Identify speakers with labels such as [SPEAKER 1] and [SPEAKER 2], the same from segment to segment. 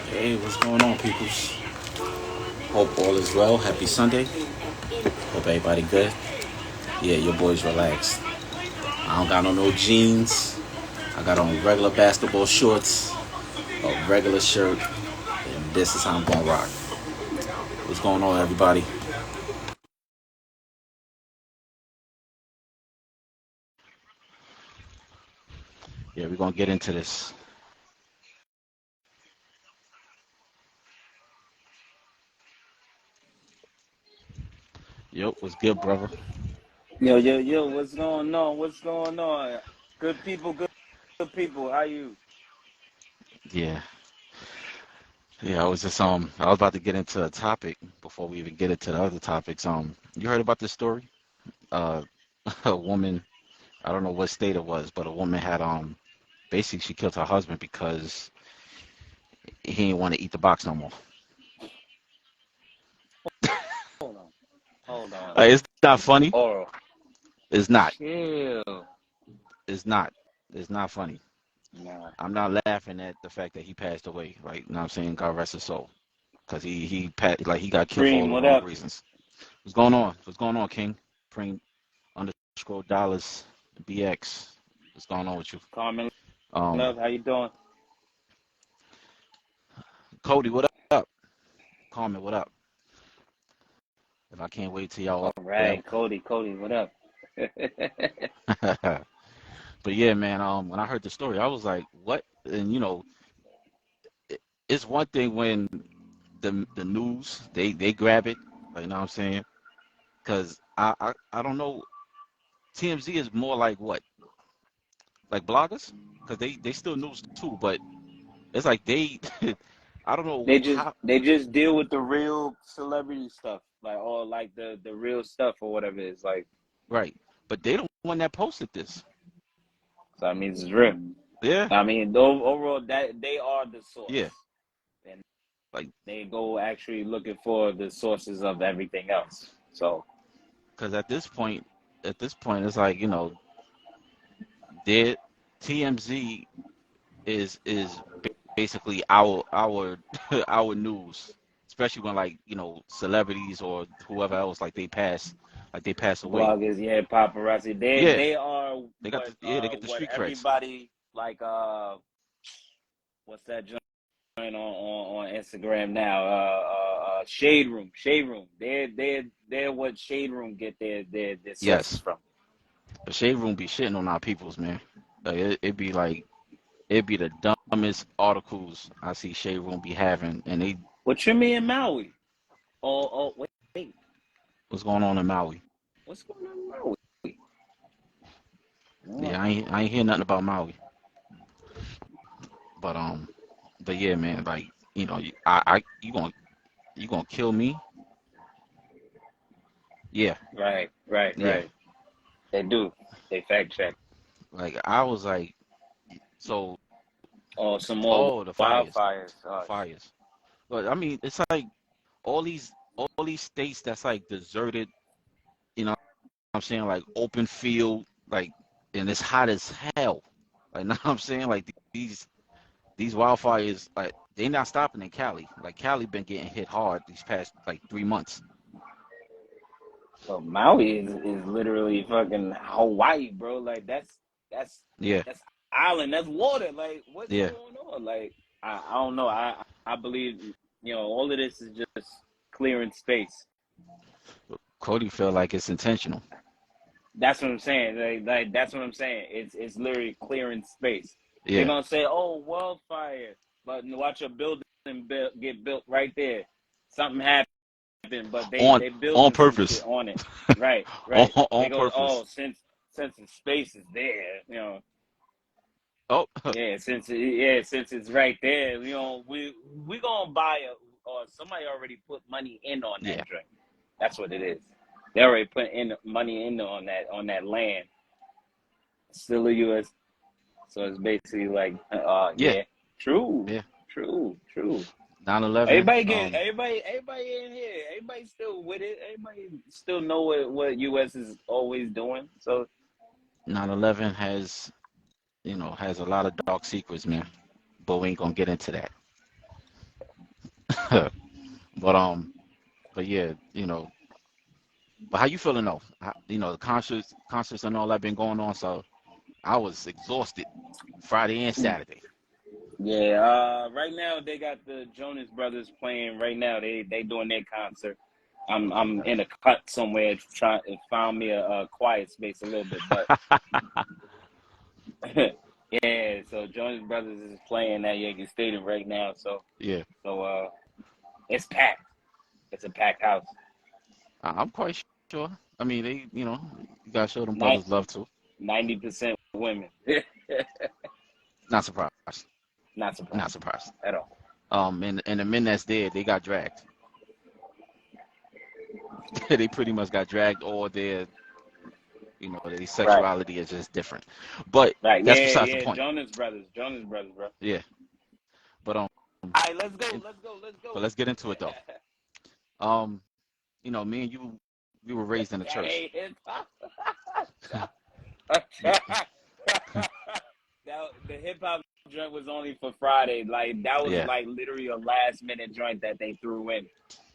[SPEAKER 1] Hey, what's going on, peoples? Hope all is well. Happy Sunday. Hope everybody good. Yeah, your boy's relaxed. I don't got no jeans. I got on regular basketball shorts, a regular shirt, and this is how I'm gonna rock. What's going on, everybody? Yeah, we're gonna get into this. Yep, what's good, brother?
[SPEAKER 2] Yo, what's going on? What's going on? Good people. How you?
[SPEAKER 1] Yeah, yeah. I was about to get into a topic before we even get into the other topics. You heard about this story? Uh, a woman. I don't know what state it was, but a woman had basically she killed her husband because he didn't want to eat the box no more.
[SPEAKER 2] Hold on. Hold on.
[SPEAKER 1] It's not funny.
[SPEAKER 2] Oral.
[SPEAKER 1] It's not.
[SPEAKER 2] Chill.
[SPEAKER 1] It's not. It's not funny.
[SPEAKER 2] Nah.
[SPEAKER 1] I'm not laughing at the fact that he passed away. Right? You know what I'm saying? God rest his soul. Because he got killed for all
[SPEAKER 2] Preem,
[SPEAKER 1] the
[SPEAKER 2] what
[SPEAKER 1] wrong
[SPEAKER 2] up?
[SPEAKER 1] reasons. What's going on? What's going on, King? Preem underscore dollars BX. What's going on with you?
[SPEAKER 2] Carmen
[SPEAKER 1] Um,
[SPEAKER 2] Love, how you doing?
[SPEAKER 1] Cody, what up? Carmen, what up? If I can't wait till y'all
[SPEAKER 2] All
[SPEAKER 1] up
[SPEAKER 2] right,
[SPEAKER 1] well.
[SPEAKER 2] Cody, what up?
[SPEAKER 1] But yeah, man, when I heard the story, I was like, what? And it's one thing when the news they grab it, like, you know what I'm saying? Because I don't know, TMZ is more like what, like bloggers? Because they still news too, but it's like they I don't know
[SPEAKER 2] they just
[SPEAKER 1] how,
[SPEAKER 2] they just deal with the real celebrity stuff, like or like the real stuff or whatever it is. Like
[SPEAKER 1] right? But they don't one that posted this.
[SPEAKER 2] so that means it's real.
[SPEAKER 1] Yeah,
[SPEAKER 2] I mean, overall, that they are the
[SPEAKER 1] yeah,
[SPEAKER 2] source, and
[SPEAKER 1] like
[SPEAKER 2] they go actually looking for the sources of everything else. So
[SPEAKER 1] because at this point, it's like their TMZ is basically our our news, especially when like celebrities or whoever else like they pass away.
[SPEAKER 2] bloggers, yeah, paparazzi. They
[SPEAKER 1] Yeah,
[SPEAKER 2] they are
[SPEAKER 1] they get the
[SPEAKER 2] what
[SPEAKER 1] street creds.
[SPEAKER 2] everybody like what's that joint on Instagram now? Shade Room. They're what Shade Room get their sources
[SPEAKER 1] Yes,
[SPEAKER 2] from.
[SPEAKER 1] but Shade Room be shitting on our peoples, man. Like it be like it be the dumbest articles I see Shade Room be having, and they
[SPEAKER 2] What you mean Maui? Oh wait,
[SPEAKER 1] what's going on in Maui.
[SPEAKER 2] what's going on in Maui?
[SPEAKER 1] Yeah,
[SPEAKER 2] Oh,
[SPEAKER 1] I ain't hear nothing about Maui, but yeah, man, like you gonna kill me? Yeah, yeah.
[SPEAKER 2] right. They do. They fact check.
[SPEAKER 1] Like I was like, so
[SPEAKER 2] Oh, some more
[SPEAKER 1] oh
[SPEAKER 2] wildfires.
[SPEAKER 1] the
[SPEAKER 2] Oh shit.
[SPEAKER 1] fires. But I mean, it's like all these states that's like deserted. You know what I'm saying? Like open field, like and it's hot as hell. Like know what I'm saying? Like these wildfires, like they not stopping in Cali. Like Cali been getting hit hard these past like 3 months.
[SPEAKER 2] Well, Maui is literally fucking Hawaii, bro. Like that's
[SPEAKER 1] Yeah,
[SPEAKER 2] that's island. That's water. Like what's
[SPEAKER 1] yeah.
[SPEAKER 2] going on? Like I don't know. I believe all of this is just clearing space.
[SPEAKER 1] Cody feel like it's intentional.
[SPEAKER 2] That's what I'm saying. Like that's what I'm saying. It's literally clearing space. They're
[SPEAKER 1] Yeah,
[SPEAKER 2] gonna say, "Oh, wildfire," but watch a building get built right there. Something happened, but
[SPEAKER 1] on
[SPEAKER 2] they
[SPEAKER 1] on
[SPEAKER 2] building some shit
[SPEAKER 1] purpose,
[SPEAKER 2] on it. Right. They
[SPEAKER 1] on
[SPEAKER 2] go,
[SPEAKER 1] purpose.
[SPEAKER 2] "Oh, since the space is there,
[SPEAKER 1] Oh,
[SPEAKER 2] since it's right there, we gonna buy or somebody already put money in on
[SPEAKER 1] yeah,
[SPEAKER 2] that drink. That's what it is. They already put in money in on that land. It's still a U.S. So it's basically like,
[SPEAKER 1] yeah,
[SPEAKER 2] yeah, true,
[SPEAKER 1] yeah.
[SPEAKER 2] true.
[SPEAKER 1] 9/11.
[SPEAKER 2] Everybody in here, everybody still with it. Everybody still know what U.S. is always doing. So
[SPEAKER 1] 9/11 has a lot of dark secrets, man. But we ain't gonna get into that. But but yeah, but how you feeling though? The concerts and all that been going on. So I was exhausted Friday and Saturday.
[SPEAKER 2] Yeah, right now they got the Jonas Brothers playing right now. They doing their concert. I'm in a cut somewhere to try and find me a quiet space a little bit, but yeah. So Jonas Brothers is playing at Yankee Stadium right now. So
[SPEAKER 1] Yeah,
[SPEAKER 2] so it's packed. It's a packed house.
[SPEAKER 1] I'm quite sure. I mean, you gotta show them
[SPEAKER 2] Ni-
[SPEAKER 1] brothers love too.
[SPEAKER 2] 90% women.
[SPEAKER 1] Not surprised.
[SPEAKER 2] Not
[SPEAKER 1] Not
[SPEAKER 2] surprised
[SPEAKER 1] surprised.
[SPEAKER 2] at all.
[SPEAKER 1] And the men that's there, they got dragged. They pretty much got dragged, or their
[SPEAKER 2] Right,
[SPEAKER 1] sexuality is just different. But
[SPEAKER 2] right.
[SPEAKER 1] that's
[SPEAKER 2] Yeah,
[SPEAKER 1] besides the
[SPEAKER 2] yeah.
[SPEAKER 1] point.
[SPEAKER 2] Jonas Brothers, bro.
[SPEAKER 1] Yeah. But
[SPEAKER 2] All right, let's go.
[SPEAKER 1] and,
[SPEAKER 2] Let's go. Let's
[SPEAKER 1] but
[SPEAKER 2] go.
[SPEAKER 1] let's get into it though. Um, me and you, we were raised in the
[SPEAKER 2] That
[SPEAKER 1] church.
[SPEAKER 2] ain't hip hop.
[SPEAKER 1] We,
[SPEAKER 2] The hip hop joint was only for Friday. Like that was
[SPEAKER 1] yeah,
[SPEAKER 2] like literally a last minute joint that they threw in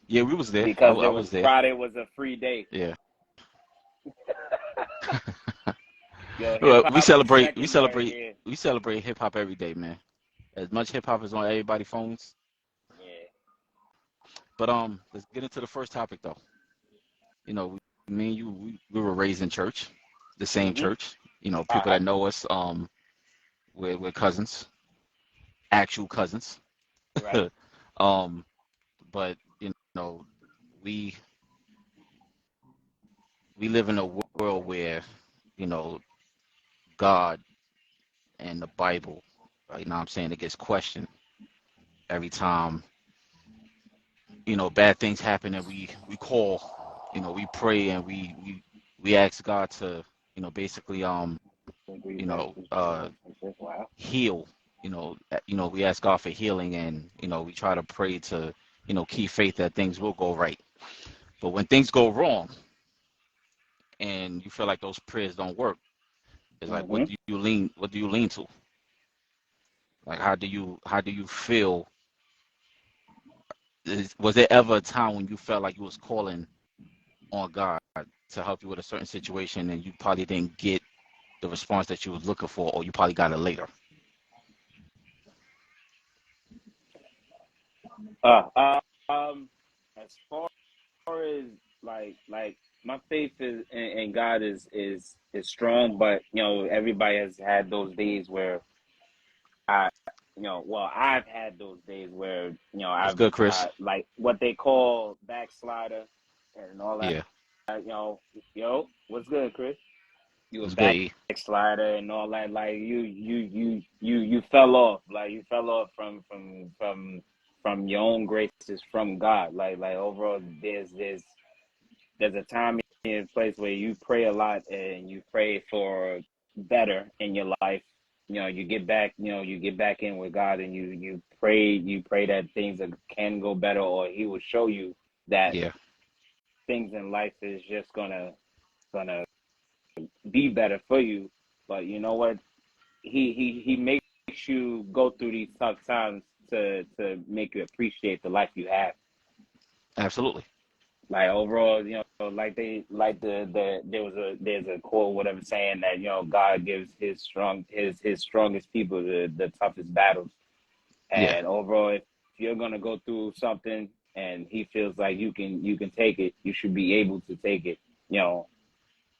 [SPEAKER 1] yeah, we was there. I,
[SPEAKER 2] because
[SPEAKER 1] I
[SPEAKER 2] there was
[SPEAKER 1] was there.
[SPEAKER 2] Friday was a free day.
[SPEAKER 1] Yeah.
[SPEAKER 2] Yo, hip
[SPEAKER 1] Well, we
[SPEAKER 2] hop was
[SPEAKER 1] celebrate, we
[SPEAKER 2] second right
[SPEAKER 1] celebrate,
[SPEAKER 2] here.
[SPEAKER 1] we celebrate hip hop every day, man. As much hip hop is on everybody's phones.
[SPEAKER 2] Yeah.
[SPEAKER 1] But let's get into the first topic though. Me and you, we were raised in church, the same
[SPEAKER 2] Mhm.
[SPEAKER 1] church.
[SPEAKER 2] Uh
[SPEAKER 1] People
[SPEAKER 2] huh.
[SPEAKER 1] that know us, we're cousins, actual cousins.
[SPEAKER 2] Right.
[SPEAKER 1] um, but we we live in a world where you know God and the Bible, what I'm saying, it gets questioned every time bad things happen, and we call, we pray, and we ask God to basically
[SPEAKER 2] Wow.
[SPEAKER 1] heal. We ask God for healing, and we try to pray to keep faith that things will go right. But when things go wrong and you feel like those prayers don't work, it's like,
[SPEAKER 2] Mhm.
[SPEAKER 1] what do you lean to? Like, how do you feel? Was there ever a time when you felt like you was calling on God to help you with a certain situation, and you probably didn't get the response that you was looking for, or you probably got it later?
[SPEAKER 2] Um, as far as like my faith is in God is strong, but everybody has had those days where I well I've had those days where
[SPEAKER 1] What's
[SPEAKER 2] I've
[SPEAKER 1] good, Chris?
[SPEAKER 2] like what they call backslider and all that.
[SPEAKER 1] Yeah,
[SPEAKER 2] What's good, Chris? You a
[SPEAKER 1] what's good, E?
[SPEAKER 2] backslider and all that. Like you fell off. Like you fell off from your own graces from God. Like overall, there's a time and place where you pray a lot and you pray for better in your life. You get back in with God and you pray that things can go better, or He will show you that
[SPEAKER 1] Yeah,
[SPEAKER 2] things in life is just gonna be better for you. But you know what? He makes you go through these tough times to make you appreciate the life you have.
[SPEAKER 1] absolutely.
[SPEAKER 2] Like overall, like there's a quote, whatever, saying that God gives his strongest people the toughest battles.
[SPEAKER 1] Yeah,
[SPEAKER 2] And overall, if you're gonna go through something and He feels like you can take it, you should be able to take it. You know,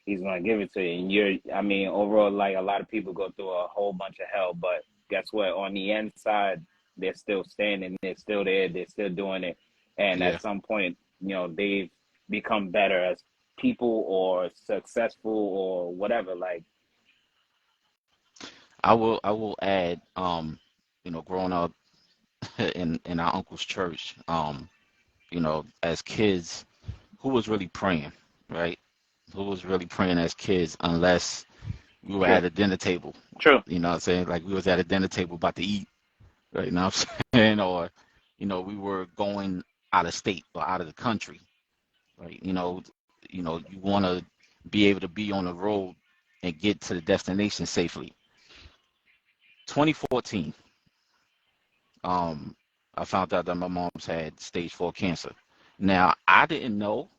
[SPEAKER 2] He's gonna give it to you. And I mean, overall, like a lot of people go through a whole bunch of hell, but guess what? On the inside, they're still standing. They're still there. They're still doing it. And
[SPEAKER 1] yeah.
[SPEAKER 2] at some point, they've become better as people or successful or whatever. Like,
[SPEAKER 1] I will add, growing up in our uncle's church, as kids, who was really praying, right? Who was really praying as kids, unless we were
[SPEAKER 2] true,
[SPEAKER 1] at a dinner table.
[SPEAKER 2] true.
[SPEAKER 1] You know what I'm saying? Like we was at a dinner table about to eat, right? You know what I'm saying? Or, we were going out of state or out of the country, right? You want to be able to be on the road and get to the destination safely. 2014, I found out that my mom's had stage 4 cancer. Now, I didn't know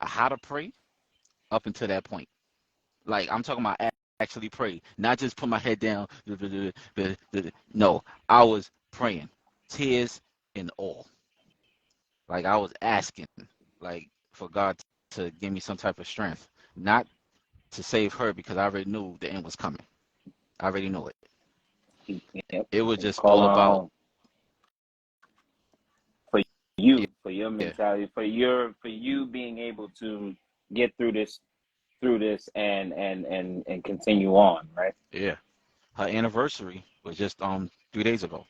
[SPEAKER 1] how to pray up until that point. Like, I'm talking about actually pray, not just put my head down. No, I was praying, tears and all. Like, I was asking, like, for God to give me some type of strength, not to save her because I already knew the end was coming. I already knew it.
[SPEAKER 2] Yep.
[SPEAKER 1] It was
[SPEAKER 2] It's
[SPEAKER 1] just all
[SPEAKER 2] calling
[SPEAKER 1] about,
[SPEAKER 2] home for
[SPEAKER 1] yeah,
[SPEAKER 2] for your mentality, for you being able to get through this and continue on, right?
[SPEAKER 1] yeah. Her anniversary was just 3 days ago.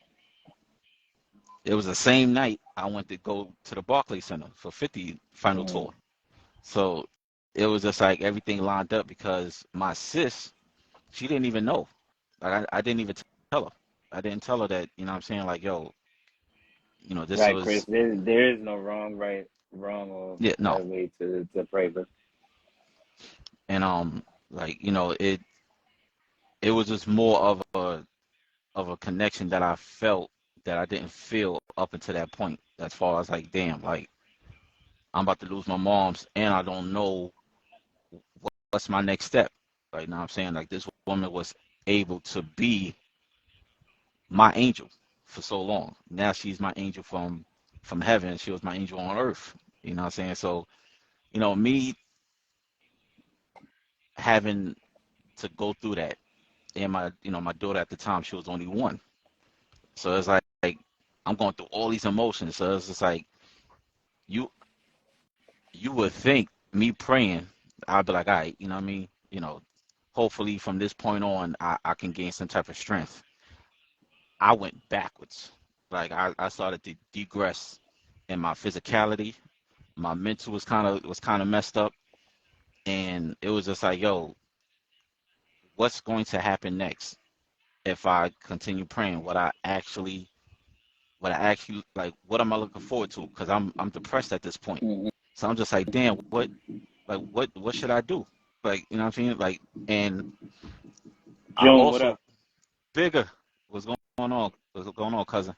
[SPEAKER 1] It was the same night I went to go to the Barclays Center for 50 final
[SPEAKER 2] Mm.
[SPEAKER 1] tour. So it was just like everything lined up because my sis, she didn't even know. Like I didn't even tell her. I didn't tell her that, you know what I'm saying? Like, yo, this
[SPEAKER 2] Right, Chris.
[SPEAKER 1] was,
[SPEAKER 2] There is no wrong or
[SPEAKER 1] yeah, no.
[SPEAKER 2] right way to pray, but
[SPEAKER 1] And like, it was just more of a connection that I felt that I didn't feel up until that point. As far as like, damn, like I'm about to lose my mom's and I don't know what's my next step. Right now I'm saying like this woman was able to be my angel for so long. Now she's my angel from heaven. She was my angel on earth. You know what I'm saying? So, me having to go through that and my daughter at the time, she was only one. So it's like I'm going through all these emotions. So it's just like you you would think me praying, I'd be like, all right, you know what I mean? Hopefully from this point on I can gain some type of strength. I went backwards. Like I started to degress in my physicality. My mental was kind of messed up, and it was just like, yo, what's going to happen next if I continue praying? What I actually like? What am I looking forward to? Because I'm depressed at this point.
[SPEAKER 2] Mhm.
[SPEAKER 1] So I'm just like, damn, what should I do? Like, you know what I'm saying? Like, and I
[SPEAKER 2] June, what up?
[SPEAKER 1] also bigger what's going on, cousin.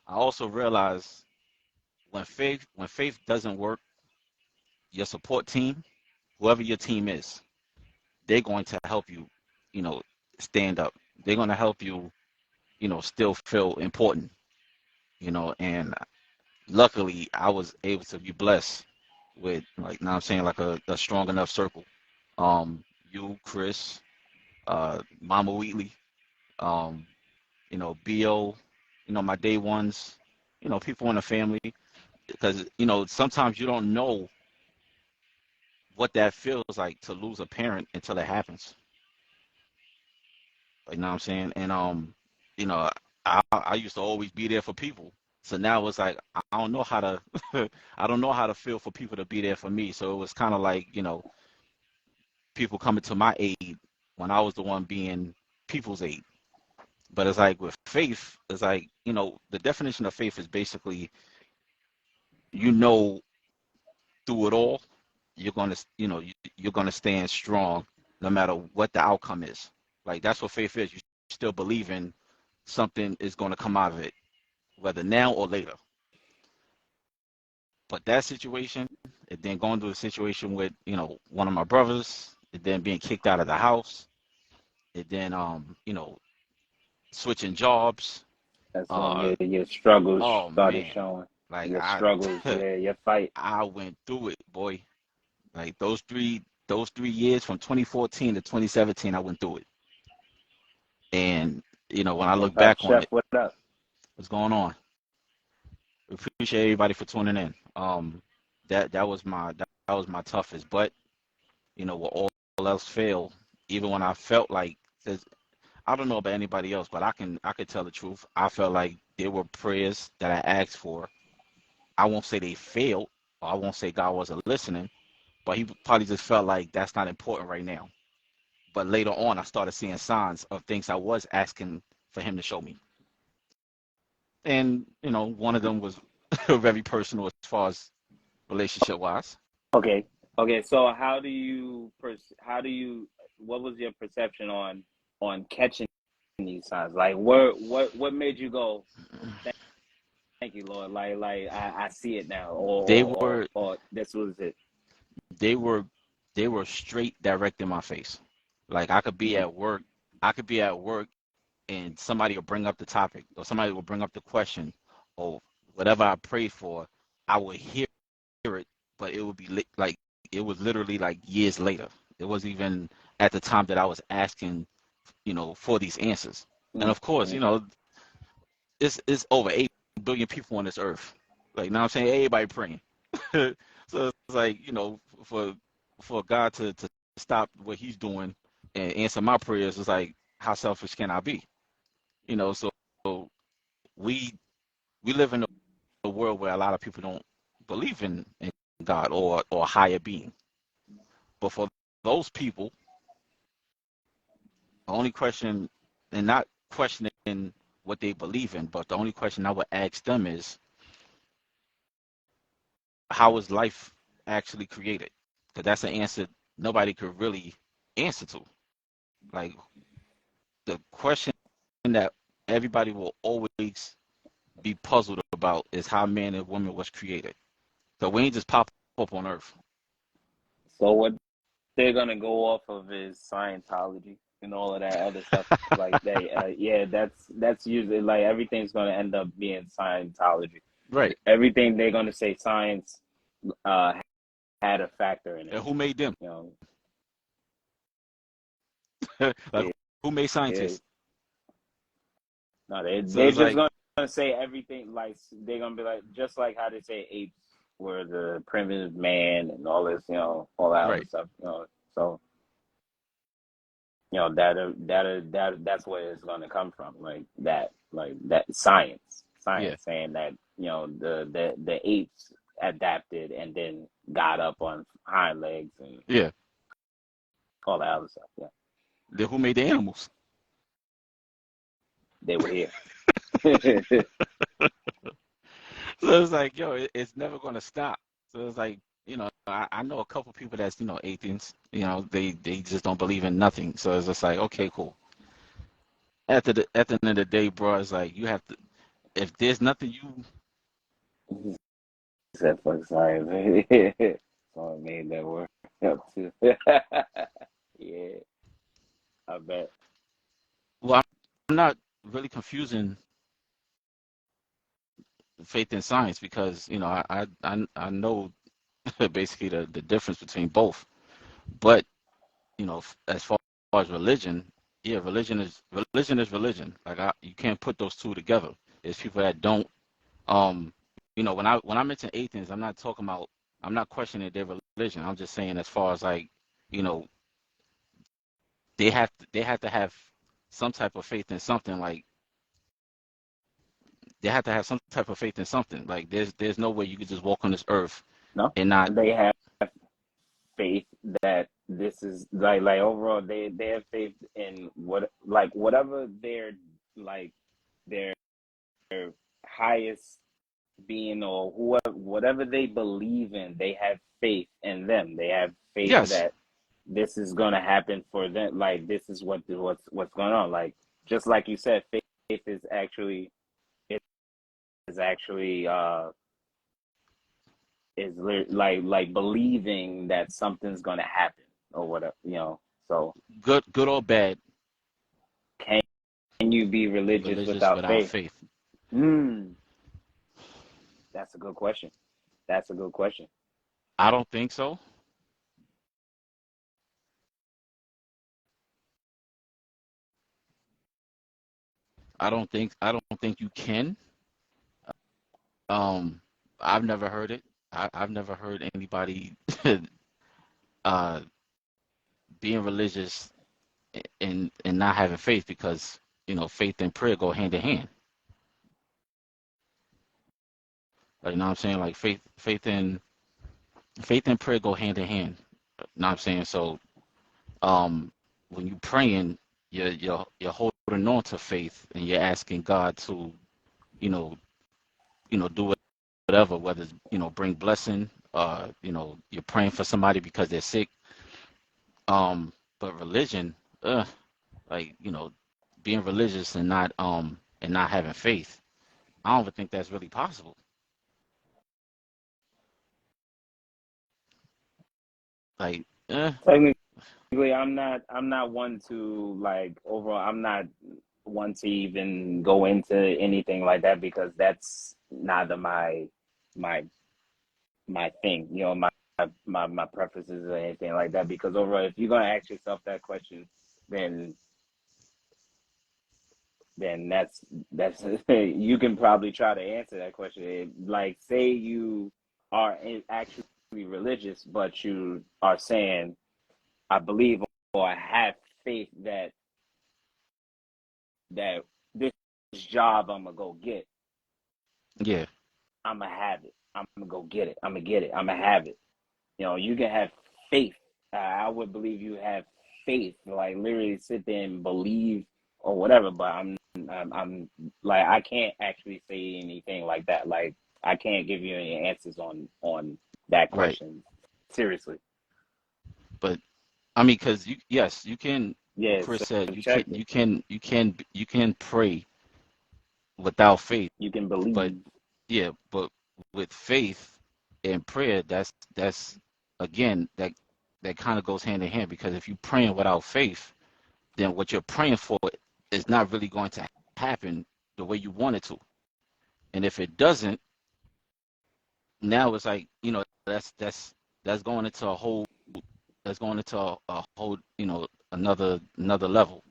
[SPEAKER 1] I also realized when faith doesn't work, your support team, whoever your team is, they're going to help you, you know, stand up. They're going to help you, still feel important, and luckily I was able to be blessed with like now I'm saying like a strong enough circle. You, Chris, Mama Wheatley, um, BO, my day ones, people in the family because sometimes you don't know what that feels like to lose a parent until it happens. You know what I'm saying? And you know, I used to always be there for people. So now it's like I don't know how to I don't know how to feel for people to be there for me. So it was kind of like, people coming to my aid when I was the one being people's aid. But it's like with faith, it's like, the definition of faith is basically, you know, through it all, you're gonna stand strong no matter what the outcome is. Like that's what faith is. You still believe in something is gonna come out of it, whether now or later. But that situation, and then going through a situation with, one of my brothers, and then being kicked out of the house, and then switching jobs.
[SPEAKER 2] That's when
[SPEAKER 1] Uh
[SPEAKER 2] your struggles
[SPEAKER 1] oh
[SPEAKER 2] started
[SPEAKER 1] man.
[SPEAKER 2] showing.
[SPEAKER 1] Like
[SPEAKER 2] Your struggles, your fight.
[SPEAKER 1] I went through it, boy. Like those three years from 2014 to 2017, I went through it. And when I
[SPEAKER 2] Well,
[SPEAKER 1] look
[SPEAKER 2] Pep
[SPEAKER 1] back on
[SPEAKER 2] Chef,
[SPEAKER 1] it,
[SPEAKER 2] what up?
[SPEAKER 1] what's going on? We appreciate everybody for tuning in. That was my toughest. But with all else failed, even when I felt like I don't know about anybody else, but I could tell the truth. I felt like there were prayers that I asked for. I won't say they failed, or I won't say God wasn't listening, but he probably just felt like that's not important right now. But later on, I started seeing signs of things I was asking for him to show me. And, one of them was very personal as far as relationship wise.
[SPEAKER 2] Okay. Okay. So how do you what was your perception on catching these signs? Like, what made you go? Thank you, Lord. I see it now,
[SPEAKER 1] They were
[SPEAKER 2] or this was it.
[SPEAKER 1] they were they were straight direct in my face. Like
[SPEAKER 2] Mm,
[SPEAKER 1] I could be at work and somebody will bring up the topic or somebody will bring up the question or whatever I prayed for, I would hear it, but it would be like it was literally like years later. It wasn't even at the time that I was asking, for these answers. And
[SPEAKER 2] mm,
[SPEAKER 1] of course,
[SPEAKER 2] mm.
[SPEAKER 1] it's over 8 billion people on this earth. Like now I'm saying everybody praying. So it's like, for God to stop what he's doing and answer my prayers is like how selfish can I be? So we we live in a world where a lot of people don't believe in God or a higher being. But for those people, the only question, and not questioning what they believe in, but the only question I would ask them is, how was life actually created? Because that's an answer nobody could really answer to. Like the question that everybody will always be puzzled about is how man and woman was created. So we ain't just pop up on Earth.
[SPEAKER 2] So what they're gonna go off of is Scientology and all of that other stuff. Like yeah, that's usually like everything's gonna end up being Scientology.
[SPEAKER 1] Right.
[SPEAKER 2] Everything they're gonna say science uh had a factor in it.
[SPEAKER 1] And who made them?
[SPEAKER 2] You know,
[SPEAKER 1] Like
[SPEAKER 2] yeah,
[SPEAKER 1] who made
[SPEAKER 2] yeah.
[SPEAKER 1] scientists?
[SPEAKER 2] No,
[SPEAKER 1] So
[SPEAKER 2] they're
[SPEAKER 1] it's
[SPEAKER 2] just
[SPEAKER 1] like,
[SPEAKER 2] gonna say everything like they're gonna be like just like how they say apes were the primitive man and all this, all that other
[SPEAKER 1] right.
[SPEAKER 2] stuff, So that's where it's gonna come from, like that
[SPEAKER 1] Yeah.
[SPEAKER 2] science saying that the apes adapted and then got up on hind legs and
[SPEAKER 1] Yeah.
[SPEAKER 2] all that other stuff. Yeah,
[SPEAKER 1] Then who made the animals?
[SPEAKER 2] they were here.
[SPEAKER 1] So it's like, yo, it's never gonna stop. So it's like, I know a couple people that's, atheists. They just don't believe in nothing. So it's just like, okay, cool. At the end of the day, bro, it's like you have to. If there's nothing
[SPEAKER 2] Except for science. So I made that work up too. Yeah, I bet.
[SPEAKER 1] well, I'm not really confusing faith and science because I know basically the difference between both. But as far as religion, yeah, religion is religion. Like you can't put those two together. There's people that don't. Um, when I mention atheists, I'm not questioning their religion. I'm just saying as far as like, you know, they have to have some type of faith in something. Like they have to have some type of faith in something. Like there's no way you could just walk on this earth
[SPEAKER 2] No,
[SPEAKER 1] and not.
[SPEAKER 2] they have faith that this is like overall they have faith in whatever like their highest being or whatever they believe in, they have faith in them. They have faith
[SPEAKER 1] Yes,
[SPEAKER 2] that this is gonna happen for them. Like this is what's going on. Like just like you said, faith is actually like believing that something's gonna happen or whatever. So
[SPEAKER 1] good or bad,
[SPEAKER 2] can you be religious
[SPEAKER 1] religious
[SPEAKER 2] without
[SPEAKER 1] without
[SPEAKER 2] faith?
[SPEAKER 1] faith.
[SPEAKER 2] Hmm, that's a good question. That's a good question.
[SPEAKER 1] I don't think so. I don't think you can. Um, I've never heard it. I've never heard anybody uh being religious and not having faith because faith and prayer go hand in hand. Like you know what I'm saying? Like faith and prayer go hand in hand. You know what I'm saying? So um when you praying, you're holding on to faith and you're asking God to, you know, do whatever, whether it's, bring blessing, you're praying for somebody because they're sick. But religion, like, being religious and not having faith. I don't even think that's really possible. Like,
[SPEAKER 2] Technically, I'm not one to like overall. I'm not one to even go into anything like that because that's neither my my thing. My preferences or anything like that. Because overall, if you're gonna ask yourself that question, then then that's you can probably try to answer that question. Like, say you are actually religious, but you are saying, "I believe or I have faith that this job I'm gonna go get.
[SPEAKER 1] yeah,
[SPEAKER 2] I'm gonna have it. I'm gonna go get it. I'm gonna get it. I'm gonna have it." You can have faith. I would believe you have faith, like literally sit there and believe or whatever. But I'm like I can't actually say anything like that. Like I can't give you any answers on that
[SPEAKER 1] right.
[SPEAKER 2] question. Seriously,
[SPEAKER 1] But I mean, because yes, you can.
[SPEAKER 2] yeah,
[SPEAKER 1] Chris
[SPEAKER 2] it's
[SPEAKER 1] said
[SPEAKER 2] subjective.
[SPEAKER 1] you can pray without faith,
[SPEAKER 2] You can
[SPEAKER 1] but
[SPEAKER 2] believe.
[SPEAKER 1] yeah, but with faith and prayer, that's again that kind of goes hand in hand because if you're praying without faith, then what you're praying for is not really going to happen the way you want it to. And if it doesn't, now it's like, that's going into a whole that's going into a whole, another level.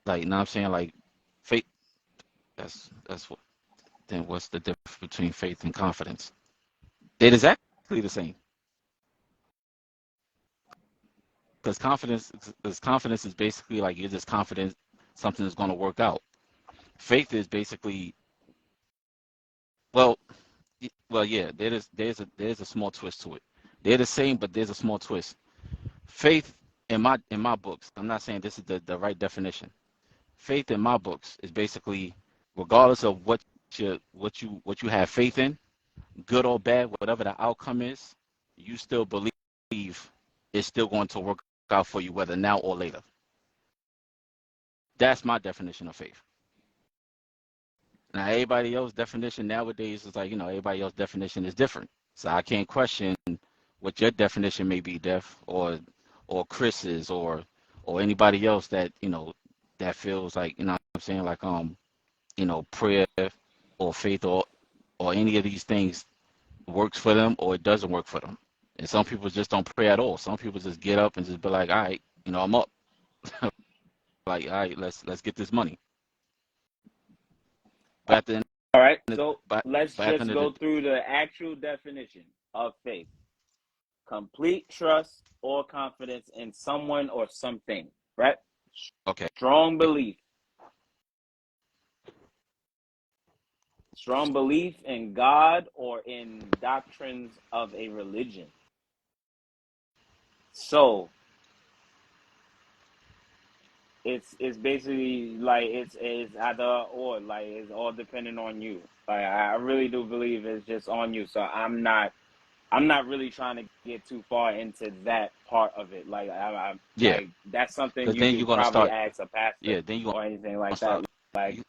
[SPEAKER 1] Like, you know what I'm saying? Like faith, that's what then what's the difference between faith and confidence? They're exactly the same. Because confidence is basically like you're just confident something is going to work out. Faith is basically, well, well, yeah, there's a small twist to it. They're the same, but there's a small twist. Faith in my books, I'm not saying this is the right definition. Faith in my books is basically, regardless of what you have faith in, good or bad, whatever the outcome is, you still believe it's still going to work out for you, whether now or later. That's my definition of faith. Now, everybody else's definition nowadays is like, everybody else's definition is different. So I can't question what your definition may be, Def, or Chris's, or anybody else that feels like, what I'm saying, like, prayer or faith or any of these things works for them or it doesn't work for them. And some people just don't pray at all. Some people just get up and just be like, all right, I'm up. Like, all right, let's get this money. But at the end
[SPEAKER 2] All right,
[SPEAKER 1] of,
[SPEAKER 2] so
[SPEAKER 1] but,
[SPEAKER 2] let's
[SPEAKER 1] but at the
[SPEAKER 2] just
[SPEAKER 1] end of the,
[SPEAKER 2] go through the actual definition of faith. Complete trust or confidence in someone or something, right?
[SPEAKER 1] okay,
[SPEAKER 2] Strong belief. Strong belief in God or in doctrines of a religion. So it's basically like it's either or, like it's all depending on you. Like I really do believe it's just on you. So I'm not really trying to get too far into that part of it. Like I
[SPEAKER 1] yeah,
[SPEAKER 2] like that's something
[SPEAKER 1] because
[SPEAKER 2] you
[SPEAKER 1] then you're
[SPEAKER 2] could
[SPEAKER 1] gonna
[SPEAKER 2] probably
[SPEAKER 1] start,
[SPEAKER 2] ask a pastor
[SPEAKER 1] yeah, then you're
[SPEAKER 2] or anything
[SPEAKER 1] gonna
[SPEAKER 2] like that.
[SPEAKER 1] start,
[SPEAKER 2] Like
[SPEAKER 1] you,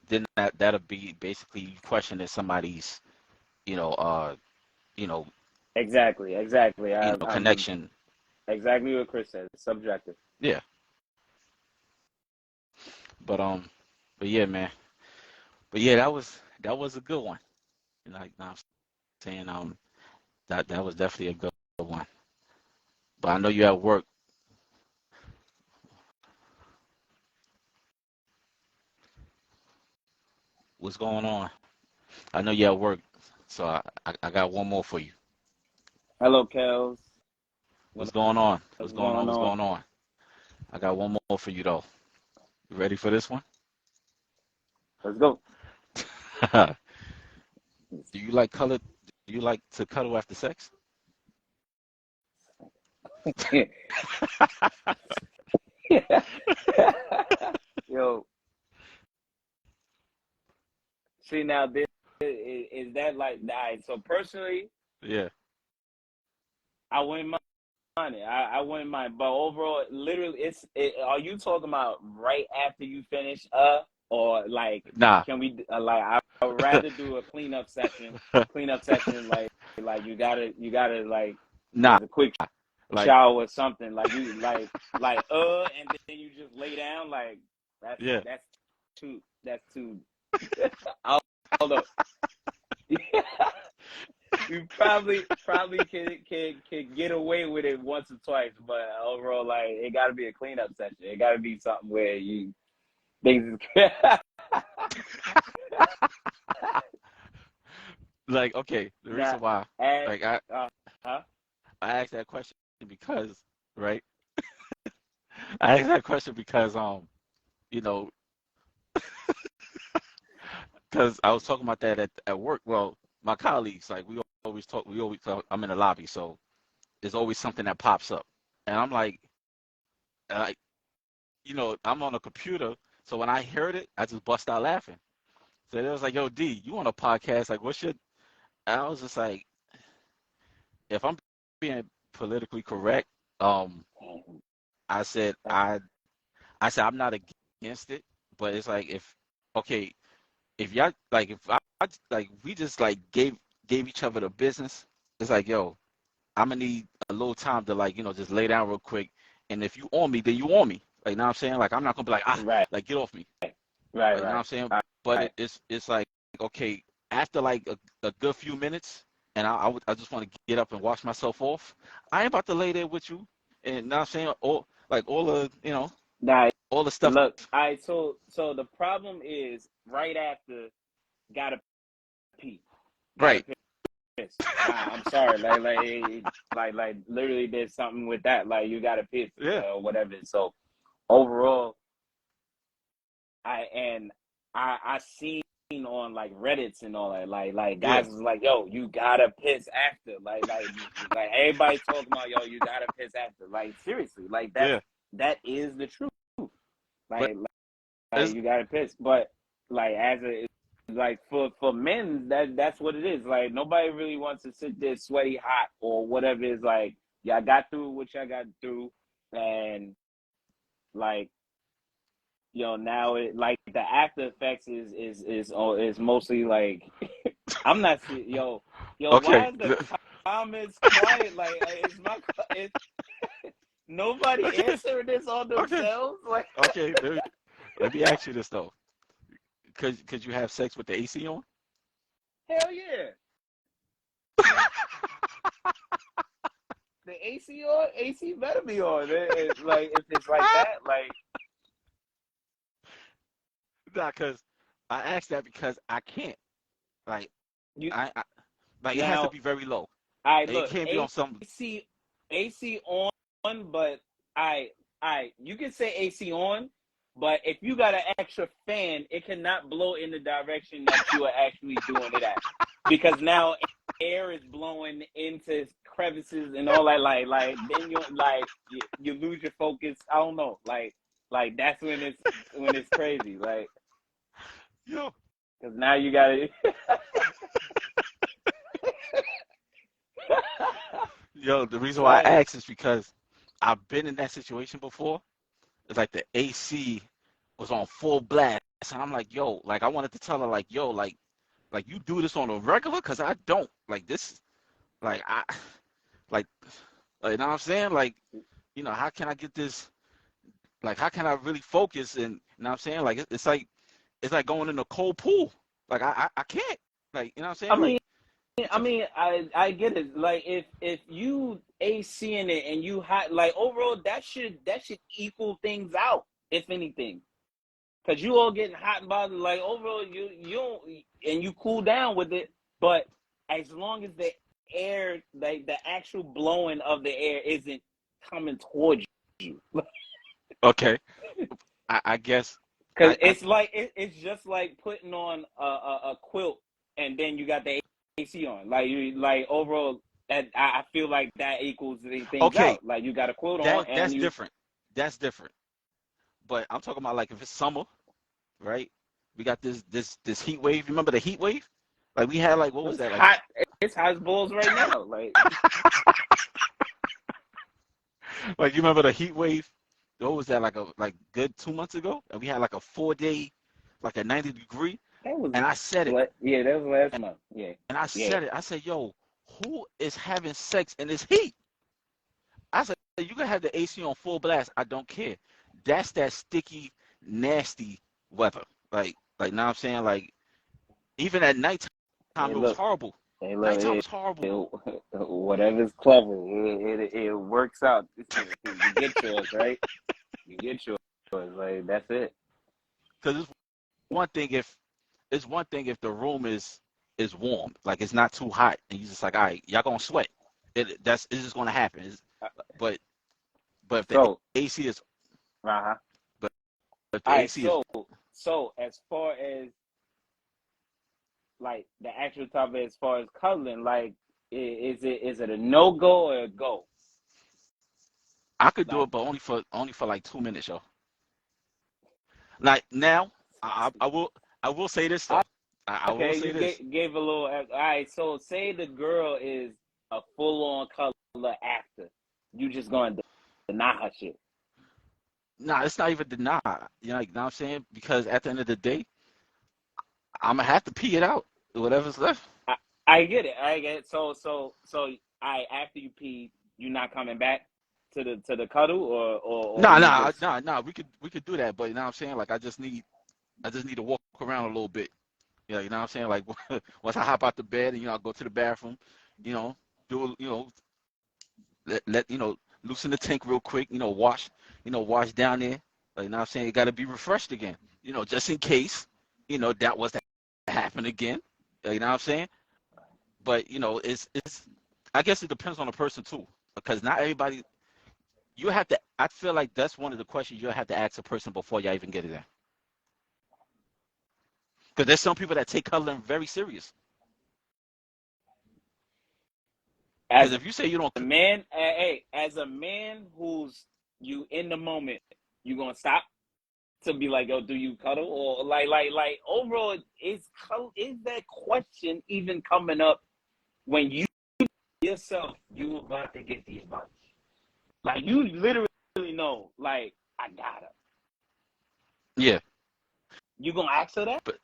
[SPEAKER 1] then that'll be basically you questioning somebody's, you know, uh, you know,
[SPEAKER 2] exactly. I'm
[SPEAKER 1] connection.
[SPEAKER 2] exactly what Chris said. It's subjective.
[SPEAKER 1] Yeah, but but yeah, man, but yeah, that was a good one. Like, I'm saying, that was definitely a good one. But I know you at work. What's going on? I know you at work, so I got one more for you.
[SPEAKER 2] Hello, Kels.
[SPEAKER 1] What's going on?
[SPEAKER 2] What's
[SPEAKER 1] What's going on?
[SPEAKER 2] going
[SPEAKER 1] What's
[SPEAKER 2] on?
[SPEAKER 1] going on? I got one more for you though. You ready for this one?
[SPEAKER 2] Let's go.
[SPEAKER 1] Do you like color? Do you like to cuddle after sex?
[SPEAKER 2] Yo, see now this is that like all right, so personally,
[SPEAKER 1] Yeah.
[SPEAKER 2] I wouldn't mind. it. I wouldn't mind. But overall, literally, are you talking about right after you finish or like
[SPEAKER 1] Nah,
[SPEAKER 2] can we like I would rather do a cleanup session like you gotta like
[SPEAKER 1] nah.
[SPEAKER 2] there's a quick
[SPEAKER 1] Like,
[SPEAKER 2] shower or something like you and then you just lay down like that's
[SPEAKER 1] yeah.
[SPEAKER 2] that's too hold up. You probably can get away with it once or twice, but overall, like it got to be a cleanup session. It got to be something where you things.
[SPEAKER 1] Like, okay, the
[SPEAKER 2] Nah,
[SPEAKER 1] reason why,
[SPEAKER 2] and
[SPEAKER 1] like, I
[SPEAKER 2] huh?
[SPEAKER 1] I asked that question because, right? I asked that question because, you know, because I was talking about that at work. Well, my colleagues, like, we always talk. I'm in the lobby, so there's always something that pops up, and I'm like, I'm on a computer, so when I heard it, I just bust out laughing. So they was like, "Yo, D, you on a podcast? Like, what should?" And I was just like, if I'm being politically correct, um, I said I said I'm not against it, but it's like okay, if y'all like if I like we just like gave each other the business, it's like, yo, I'm gonna need a little time to like, just lay down real quick. And if you on me, then you on me. Like, you know what I'm saying? Like, I'm not gonna be like,
[SPEAKER 2] Right,
[SPEAKER 1] like, get off me.
[SPEAKER 2] right,
[SPEAKER 1] Like, you know what
[SPEAKER 2] right,
[SPEAKER 1] I'm saying?
[SPEAKER 2] right,
[SPEAKER 1] But
[SPEAKER 2] right.
[SPEAKER 1] it's like, okay, after like a good few minutes, and I just want to get up and wash myself off. I ain't about to lay there with you. And you know what I'm saying? All the,
[SPEAKER 2] Nah,
[SPEAKER 1] all the stuff.
[SPEAKER 2] look, I so the problem is right after gotta pee, gotta
[SPEAKER 1] Right.
[SPEAKER 2] piss. I'm sorry, like literally, there's something with that. Like you gotta piss
[SPEAKER 1] Yeah.
[SPEAKER 2] or whatever. So overall, I seen on like Reddits and all that, like
[SPEAKER 1] Yeah.
[SPEAKER 2] guys was like, yo, you gotta piss after, like everybody talking about, yo, you gotta piss after, like seriously, like
[SPEAKER 1] Yeah.
[SPEAKER 2] that is the truth,
[SPEAKER 1] But
[SPEAKER 2] like
[SPEAKER 1] it's
[SPEAKER 2] you gotta piss, but like as a like for men that's what it is. Like nobody really wants to sit there sweaty hot or whatever it is. Like y'all got through what y'all got through, and like now it like the after effects is mostly like I'm not see
[SPEAKER 1] okay.
[SPEAKER 2] why is the comments quiet? Like is nobody
[SPEAKER 1] Okay.
[SPEAKER 2] answering this on
[SPEAKER 1] Okay.
[SPEAKER 2] themselves? Like
[SPEAKER 1] Okay. Let me ask you this though. Could you have sex with the AC on?
[SPEAKER 2] hell yeah, the AC on, AC better be on. Like if it's like that, like
[SPEAKER 1] Nah, cause I asked that because I can't. Like,
[SPEAKER 2] you
[SPEAKER 1] I like it has to
[SPEAKER 2] now
[SPEAKER 1] be very low.
[SPEAKER 2] I
[SPEAKER 1] It
[SPEAKER 2] look
[SPEAKER 1] can't be on some.
[SPEAKER 2] AC on, but I you can say AC on, but if you got an extra fan, it cannot blow in the direction that you are actually doing it at, because now air is blowing into crevices and all that. Like then you lose your focus. I don't know. Like that's when it's crazy. Like
[SPEAKER 1] Yo,
[SPEAKER 2] because now you got to.
[SPEAKER 1] yo, the reason why I
[SPEAKER 2] Like
[SPEAKER 1] asked is because I've been in that situation before. It's like the AC was on full blast, and I'm like, yo, like I wanted to tell her, like, yo, like you do this on a regular, cause I don't. Like this, like like, you know what I'm saying? Like, how can I get this? Like, how can I really focus? And you know what I'm saying? Like, it's like going in a cold pool. Like, I can't. Like, you know what I'm
[SPEAKER 2] I
[SPEAKER 1] saying? Like,
[SPEAKER 2] mean.
[SPEAKER 1] get
[SPEAKER 2] I
[SPEAKER 1] your
[SPEAKER 2] mean, I get it. Like if you AC in it and you hot, like overall that should equal things out, if anything, because you all getting hot and bothered. Like overall, you don't, and you cool down with it. But as long as the air, like the actual blowing of the air, isn't coming towards you,
[SPEAKER 1] okay. I guess
[SPEAKER 2] because
[SPEAKER 1] I
[SPEAKER 2] it's like it's just like putting on a quilt and then you got the AC on. Like you like overall, that I feel like that equals things
[SPEAKER 1] okay.
[SPEAKER 2] out. Like you got a quilt on
[SPEAKER 1] That's
[SPEAKER 2] and you
[SPEAKER 1] different. That's different. But I'm talking about like if it's summer, right? We got this heat wave. Remember the heat wave? Like we had like what was
[SPEAKER 2] it's
[SPEAKER 1] that like?
[SPEAKER 2] hot. It's hot as balls right now. Like
[SPEAKER 1] Like you remember the heat wave? What was that like good 2 months ago? And we had like a 4 day, like a 90 degree.
[SPEAKER 2] That was
[SPEAKER 1] And I said it,
[SPEAKER 2] yeah, that was last
[SPEAKER 1] and,
[SPEAKER 2] month. Yeah,
[SPEAKER 1] and I
[SPEAKER 2] yeah.
[SPEAKER 1] said it. I said, yo, who is having sex in this heat? I said, you can have the AC on full blast. I don't care. That's that sticky, nasty weather. Now I'm saying, like, even at nighttime,
[SPEAKER 2] Hey,
[SPEAKER 1] it was
[SPEAKER 2] look.
[SPEAKER 1] horrible.
[SPEAKER 2] Hey, look.
[SPEAKER 1] Nighttime was horrible.
[SPEAKER 2] Whatever's clever, it works out. You get yours, right? You get yours. Like that's it.
[SPEAKER 1] Because one thing if it's one thing if the room is warm, like it's not too hot, and you just like, all right, y'all gonna sweat. It's just gonna happen. But but if the
[SPEAKER 2] So,
[SPEAKER 1] AC is
[SPEAKER 2] uh-huh.
[SPEAKER 1] but if the
[SPEAKER 2] All right.
[SPEAKER 1] AC is
[SPEAKER 2] So as far as like the actual topic, as far as cuddling, like, is it a no go or a go?
[SPEAKER 1] I could do
[SPEAKER 2] Like,
[SPEAKER 1] it, but only for like 2 minutes, yo. Like now, I will say this though. I will
[SPEAKER 2] okay,
[SPEAKER 1] say
[SPEAKER 2] you
[SPEAKER 1] this.
[SPEAKER 2] gave a little. All right, so say the girl is a full on color after, you just gonna deny her shit.
[SPEAKER 1] Nah, it's not even deny. Like, you know what I'm saying? Because at the end of the day, I'm gonna have to pee it out, whatever's left.
[SPEAKER 2] I, I get it. I get it. I after you pee, you not coming back to the cuddle, or
[SPEAKER 1] Nah,
[SPEAKER 2] you
[SPEAKER 1] nah,
[SPEAKER 2] just
[SPEAKER 1] nah, nah. We could do that, but you know what I'm saying? Like, I just need to walk around a little bit. Yeah, you know what I'm saying? Like, once I hop out the bed and I go to the bathroom, you know, let loosen the tank real quick. Wash down there. Like, you know what I'm saying? You got to be refreshed again. Just in case, that was to happen again. You know what I'm saying? But it's. I guess it depends on the person too, because not everybody. You have to. I feel like that's one of the questions you have to ask a person before y'all even get it in. Because there's some people that take cuddling very serious. Because
[SPEAKER 2] as
[SPEAKER 1] if you say you don't,
[SPEAKER 2] a man, hey, as a man who's you in the moment, you gonna stop to be like, yo, do you cuddle, or like overall, is that question even coming up when you yourself you about to get the advice? Like you literally know, like I gotta.
[SPEAKER 1] yeah,
[SPEAKER 2] You gonna ask her that?
[SPEAKER 1] but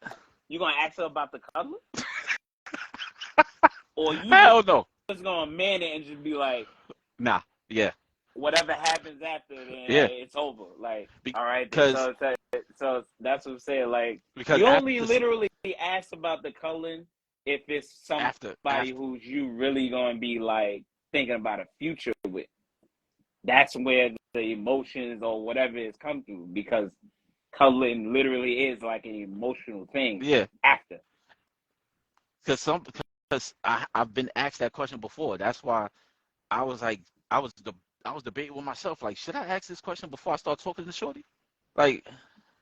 [SPEAKER 2] You gonna ask her about the cuddling, or you
[SPEAKER 1] hell no,
[SPEAKER 2] just gonna man it and just be like,
[SPEAKER 1] nah, yeah,
[SPEAKER 2] whatever happens after, then
[SPEAKER 1] yeah,
[SPEAKER 2] it's over. Like, all right, then.
[SPEAKER 1] because
[SPEAKER 2] So that's what I'm saying. Like,
[SPEAKER 1] because
[SPEAKER 2] you only literally ask about the cuddling if it's somebody
[SPEAKER 1] after
[SPEAKER 2] who's you really gonna be like thinking about a future with. That's where the emotions or whatever is come through, because cuddling literally is like an emotional thing
[SPEAKER 1] yeah,
[SPEAKER 2] after.
[SPEAKER 1] because I've been asked that question before. That's why I was like I was the I was debating with myself, like, should I ask this question before I start talking to Shorty? Like,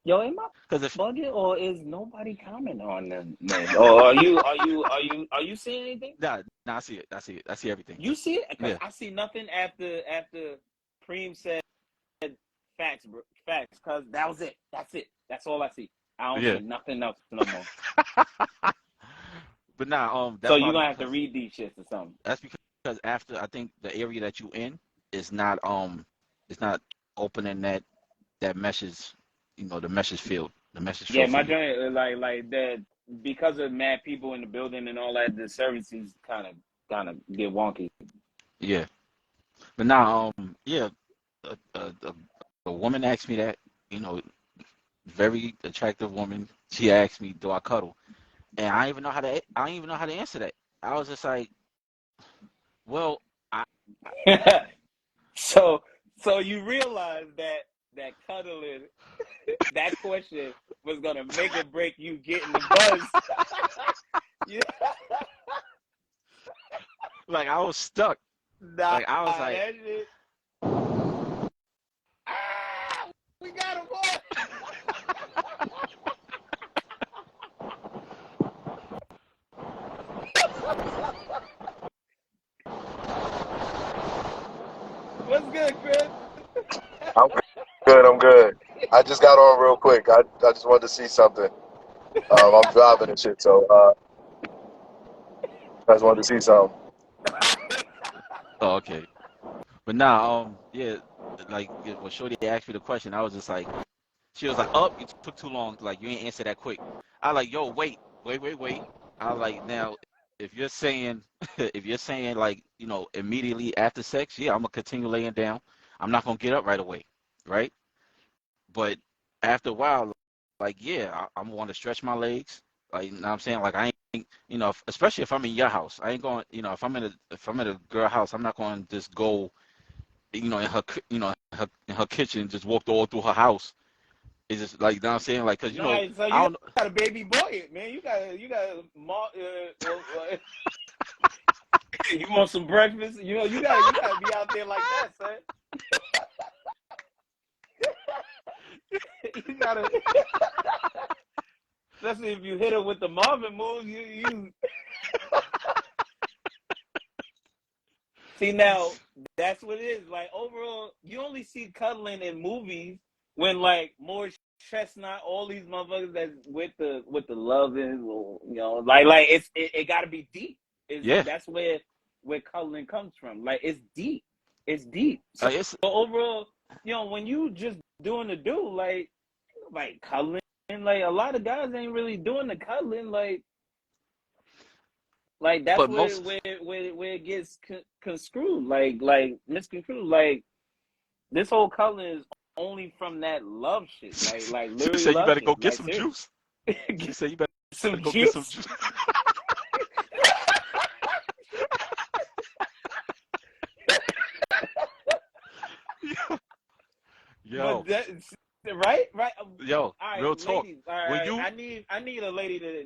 [SPEAKER 2] Yo, am I
[SPEAKER 1] because if
[SPEAKER 2] bugging, or is nobody commenting on them? Man? Or are you seeing anything?
[SPEAKER 1] nah, I see it, I see everything.
[SPEAKER 2] You see it? Because
[SPEAKER 1] Yeah,
[SPEAKER 2] I see nothing after Preem said facts, bro, facts. Because that was it. That's it. That's all I see. I don't
[SPEAKER 1] yeah.
[SPEAKER 2] see nothing else no more.
[SPEAKER 1] But nah,
[SPEAKER 2] So
[SPEAKER 1] that's
[SPEAKER 2] you're
[SPEAKER 1] probably
[SPEAKER 2] gonna have to
[SPEAKER 1] because
[SPEAKER 2] read these shits or something.
[SPEAKER 1] that's because after I think the area that you in is not opening that message, the message field, the message
[SPEAKER 2] Yeah,
[SPEAKER 1] field for
[SPEAKER 2] my
[SPEAKER 1] you.
[SPEAKER 2] joint like that, because of mad people in the building and all that. The services kind of get wonky.
[SPEAKER 1] Yeah. But now, yeah, a woman asked me that, you know, very attractive woman. She asked me, "Do I cuddle?" And I didn't even know how to answer that. I was just like, "Well, I,
[SPEAKER 2] so so you realize that cuddling, that question was gonna make or break you getting the buzz. Yeah.
[SPEAKER 1] like I was stuck.
[SPEAKER 2] Nah,
[SPEAKER 1] Like I was like,
[SPEAKER 2] that shit. Ah, we got him, boy. What's good, Chris?
[SPEAKER 3] I'm good. I'm good. I just got on real quick. I just wanted to see something. I'm driving and shit, so I just wanted to see something.
[SPEAKER 1] oh, okay. But now, yeah. like when Shorty asked me the question, I was just like, she was like, "Oh, you took too long. Like you ain't answer that quick." I like, "Yo, wait." I like now, if you're saying, if you're saying like, immediately after sex, yeah, I'm gonna continue laying down. I'm not gonna get up right away, right? But after a while, like, yeah, I'm gonna want to stretch my legs. Like, you know what I'm saying? Like, I ain't, especially if I'm in your house, I ain't going, if I'm in a girl house, I'm not going to just go, in her, in her kitchen, just walk all through her house. It's just like, you know what I'm saying? Like, cause
[SPEAKER 2] Nah, so
[SPEAKER 1] I
[SPEAKER 2] you
[SPEAKER 1] don't.
[SPEAKER 2] got a baby boy it, man. You got you want some breakfast? You gotta be out there like that, son. You gotta, especially if you hit her with the Marvin moves. You see now. That's what it is. Like overall, you only see cuddling in movies when like Morris Chestnut, all these motherfuckers that's with the loving, or like it got to be deep.
[SPEAKER 1] Yeah,
[SPEAKER 2] That's where cuddling comes from. Like it's deep. It's deep. So
[SPEAKER 1] it's
[SPEAKER 2] overall, when you just doing the do, like cuddling, like a lot of guys ain't really doing the cuddling, like that's
[SPEAKER 1] but
[SPEAKER 2] where
[SPEAKER 1] most,
[SPEAKER 2] it gets construed, like misconstrued. Like this whole color is only from that love shit, like
[SPEAKER 1] she
[SPEAKER 2] literally
[SPEAKER 1] said you
[SPEAKER 2] love
[SPEAKER 1] better go
[SPEAKER 2] shit.
[SPEAKER 1] get
[SPEAKER 2] Like
[SPEAKER 1] some
[SPEAKER 2] seriously,
[SPEAKER 1] juice. She said you better
[SPEAKER 2] some
[SPEAKER 1] go get some
[SPEAKER 2] juice.
[SPEAKER 1] juice.
[SPEAKER 2] But
[SPEAKER 1] Yo,
[SPEAKER 2] that's right.
[SPEAKER 1] yo,
[SPEAKER 2] All right,
[SPEAKER 1] real talk.
[SPEAKER 2] ladies. All
[SPEAKER 1] When
[SPEAKER 2] right,
[SPEAKER 1] you
[SPEAKER 2] I need a lady to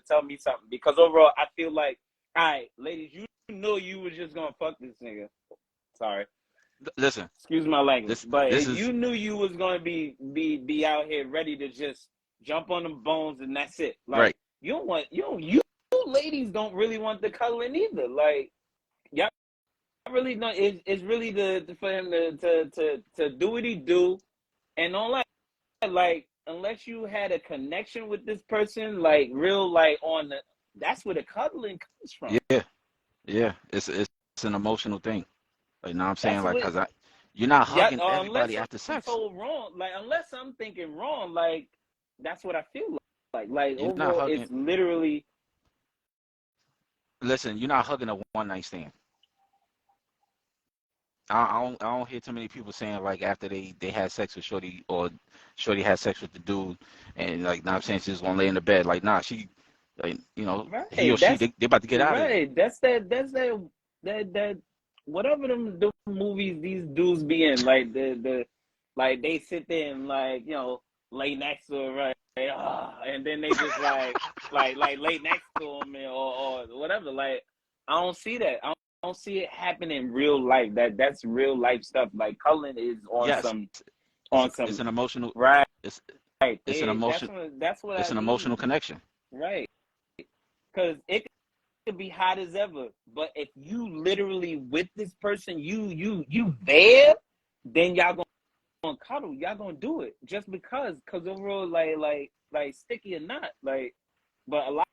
[SPEAKER 2] tell me something, because overall I feel like, all right, ladies, you know you was just gonna fuck this nigga. Sorry.
[SPEAKER 1] listen,
[SPEAKER 2] Excuse my language,
[SPEAKER 1] this
[SPEAKER 2] but
[SPEAKER 1] this is
[SPEAKER 2] you knew you was gonna be out here ready to just jump on them bones and that's it. Like
[SPEAKER 1] right.
[SPEAKER 2] you ladies don't really want the cuddling either. Like y'all really don't. It's really for him to do what he do, and all that. Like unless you had a connection with this person, like real, like on the. That's where the cuddling comes from.
[SPEAKER 1] Yeah, yeah. It's an emotional thing. Like, you know what I'm saying?
[SPEAKER 2] That's
[SPEAKER 1] Like,
[SPEAKER 2] what.
[SPEAKER 1] cause you're not
[SPEAKER 2] Yeah,
[SPEAKER 1] hugging
[SPEAKER 2] unless
[SPEAKER 1] everybody after
[SPEAKER 2] I'm
[SPEAKER 1] sex.
[SPEAKER 2] told wrong, like unless I'm thinking wrong, like that's what I feel like
[SPEAKER 1] You're not
[SPEAKER 2] overall,
[SPEAKER 1] hugging.
[SPEAKER 2] it's literally.
[SPEAKER 1] Listen, you're not hugging a one night stand. I don't hear too many people saying like after they had sex with Shorty, or Shorty had sex with the dude, and like, know what I'm saying, she's gonna lay in the bed. Like, nah, she, like, he or
[SPEAKER 2] Right.
[SPEAKER 1] she,
[SPEAKER 2] That's
[SPEAKER 1] they about to get out of there.
[SPEAKER 2] right. That's that whatever the movies these dudes be in, like the like they sit there and like, lay next to her, right? And then they just like lay next to him, or whatever. Like I don't see that. I don't see it happen in real life. That's real life stuff. Like Cullen is on
[SPEAKER 1] Yes,
[SPEAKER 2] some
[SPEAKER 1] it's
[SPEAKER 2] on
[SPEAKER 1] it's
[SPEAKER 2] some
[SPEAKER 1] an emotional,
[SPEAKER 2] right.
[SPEAKER 1] it's it's an
[SPEAKER 2] There.
[SPEAKER 1] emotion,
[SPEAKER 2] That's what
[SPEAKER 1] it's
[SPEAKER 2] I
[SPEAKER 1] an emotional
[SPEAKER 2] mean.
[SPEAKER 1] connection.
[SPEAKER 2] Right. Because it could be hot as ever, but if you literally with this person, you there, then y'all gonna cuddle, y'all gonna do it just because overall, like sticky or not, like. But a lot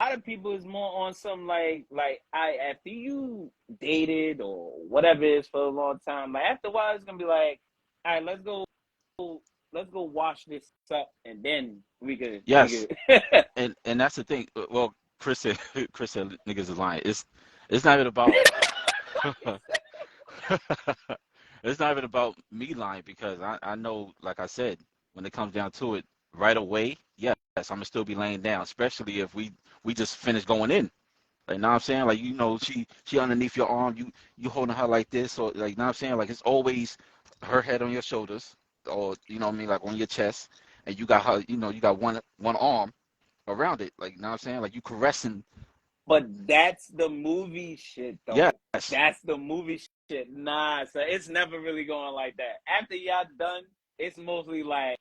[SPEAKER 2] of people is more on some like I after you dated or whatever it is for a long time, like after a while it's gonna be like, all right, let's go wash this up, and then we
[SPEAKER 1] Yes,
[SPEAKER 2] could.
[SPEAKER 1] and that's the thing. Well, Chris said Chris said niggas is lying. It's not even about it's not even about me lying, because I know, like I said, when it comes down to it, right away, yes, I'm gonna still be laying down, especially if we just finished going in. Like, know what I'm saying? Like, she underneath your arm, you holding her like this, or like, know what I'm saying? Like, it's always her head on your shoulders, or you know what I mean, like on your chest, and you got her, you got one arm around it, like, know what I'm saying? Like, you caressing.
[SPEAKER 2] But that's the movie shit,
[SPEAKER 1] Yes,
[SPEAKER 2] though. That's the movie shit. Nah, so it's never really going like that. After y'all done, it's mostly like,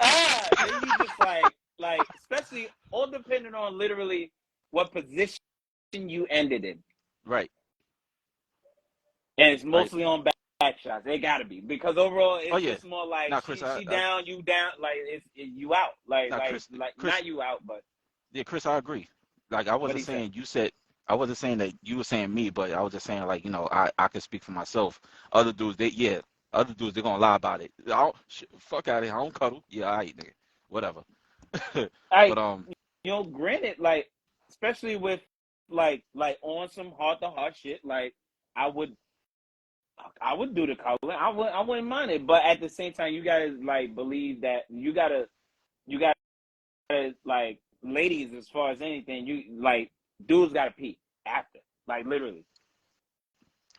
[SPEAKER 2] then you just like, especially all depending on literally what position you ended in.
[SPEAKER 1] right,
[SPEAKER 2] And it's
[SPEAKER 1] right.
[SPEAKER 2] mostly on back shots. They gotta be. Because overall,
[SPEAKER 1] Oh
[SPEAKER 2] it's
[SPEAKER 1] yeah.
[SPEAKER 2] just more like
[SPEAKER 1] Now, Chris,
[SPEAKER 2] she down, you down, like you out. Like,
[SPEAKER 1] now
[SPEAKER 2] like,
[SPEAKER 1] Chris,
[SPEAKER 2] like,
[SPEAKER 1] Chris,
[SPEAKER 2] not you out, but
[SPEAKER 1] yeah, Chris, I agree. Like, I
[SPEAKER 2] what
[SPEAKER 1] wasn't
[SPEAKER 2] he say?
[SPEAKER 1] saying you said, I wasn't saying that you were saying me, but I was just saying like, I could speak for myself. Other dudes, other dudes they're gonna lie about it. Fuck out of here. I don't cuddle. Yeah, all right, nigga. Whatever.
[SPEAKER 2] I,
[SPEAKER 1] But
[SPEAKER 2] granted, like, especially with like on some heart to heart shit, like I would I would do the cuddling. I wouldn't mind it, but at the same time, you gotta like believe that you gotta like ladies as far as anything. You like dudes gotta pee after, like literally.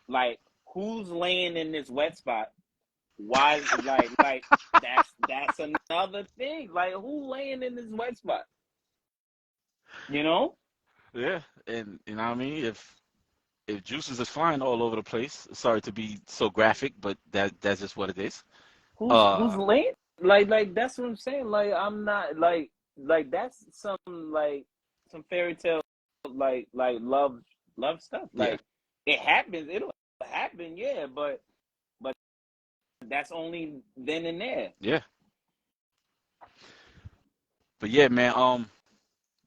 [SPEAKER 2] Like who's laying in this wet spot? Why? Like that's another thing. Like who laying in this wet spot? You know
[SPEAKER 1] yeah, and you know what I mean? If juices is flying all over the place, sorry to be so graphic, but that's just what it is.
[SPEAKER 2] who's
[SPEAKER 1] Uh,
[SPEAKER 2] laying? Like that's what I'm saying. Like I'm not like that's some fairy tale like love stuff.
[SPEAKER 1] yeah,
[SPEAKER 2] Like it happens. It'll happen. Yeah, but that's only then and there.
[SPEAKER 1] yeah. But yeah, man.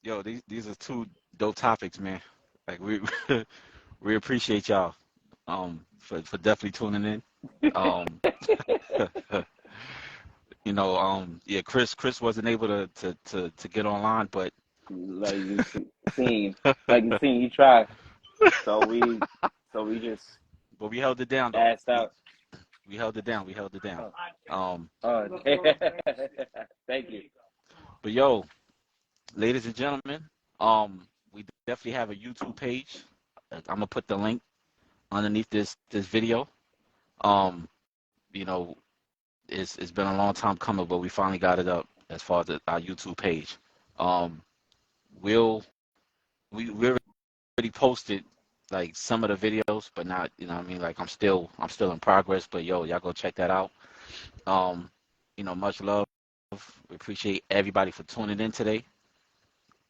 [SPEAKER 1] Yo, these are two dope topics, man. Like we we appreciate y'all for definitely tuning in. Um, yeah, Chris wasn't able to get online, but
[SPEAKER 2] Like seen, like you seen, he tried. So we just
[SPEAKER 1] but we held it down though.
[SPEAKER 2] asked out.
[SPEAKER 1] We held it down. We held it down.
[SPEAKER 2] Oh,
[SPEAKER 1] Um,
[SPEAKER 2] thank you.
[SPEAKER 1] but yo, ladies and gentlemen, we definitely have a YouTube page. I'm gonna put the link underneath this video. Um, you know, it's been a long time coming, but we finally got it up as far as our YouTube page. Um, we'll we already posted like some of the videos, but not, what I mean, like I'm still in progress, but yo, y'all go check that out. Um, much love. We appreciate everybody for tuning in today.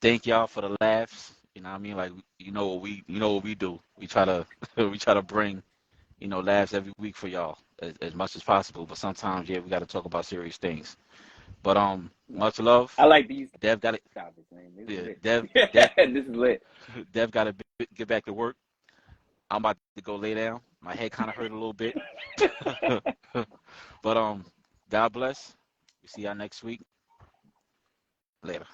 [SPEAKER 1] Thank y'all for the laughs. You know what I mean? Like you know what we do. We try to we try to bring, laughs every week for y'all as much as possible, but sometimes yeah, we got to talk about serious things. But much love.
[SPEAKER 2] I like these
[SPEAKER 1] Dev got it.
[SPEAKER 2] topics, man. This is
[SPEAKER 1] Yeah,
[SPEAKER 2] lit.
[SPEAKER 1] Dev
[SPEAKER 2] This is lit.
[SPEAKER 1] Dev got to get back to work. I'm about to go lay down. My head kind of hurt a little bit. But God bless. We see y'all next week. Later.